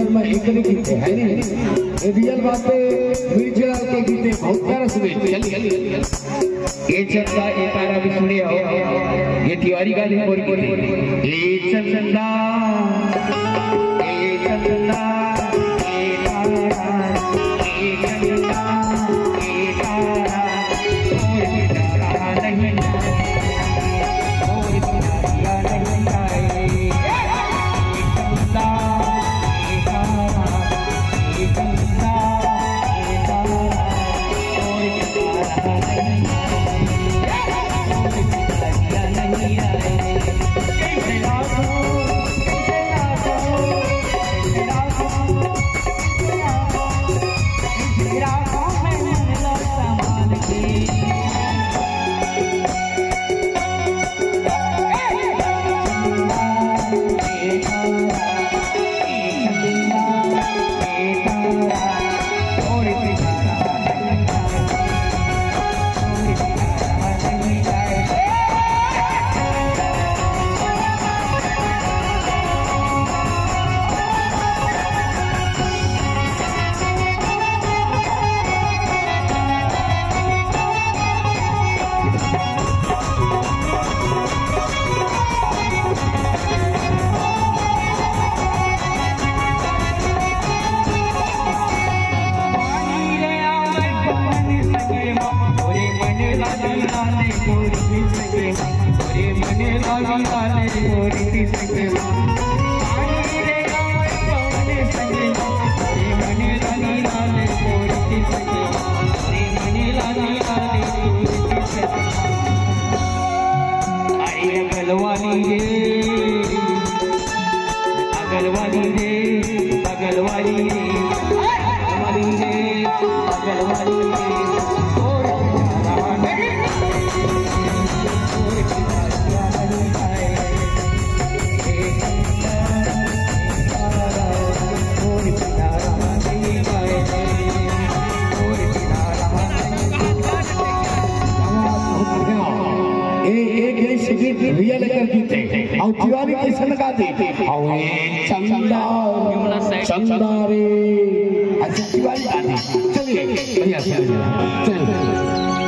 singer में एक भी गीते है नहीं रियल बात म्यूजिकल के गीते बहुत प्यारा सुने ये चंदा ये तारा भी सुने हो ये तिवारी का दिन बोल बोल ये चंदा ये चंदा ये तारा ये चंदा ये तारा कोई तारा नहीं कोई तारा नहीं रियल कर गीते और तिवारी कैसे लगाते और चंदा चंदा रे अच्छा तिवारी गाते चलिए भैया चलिए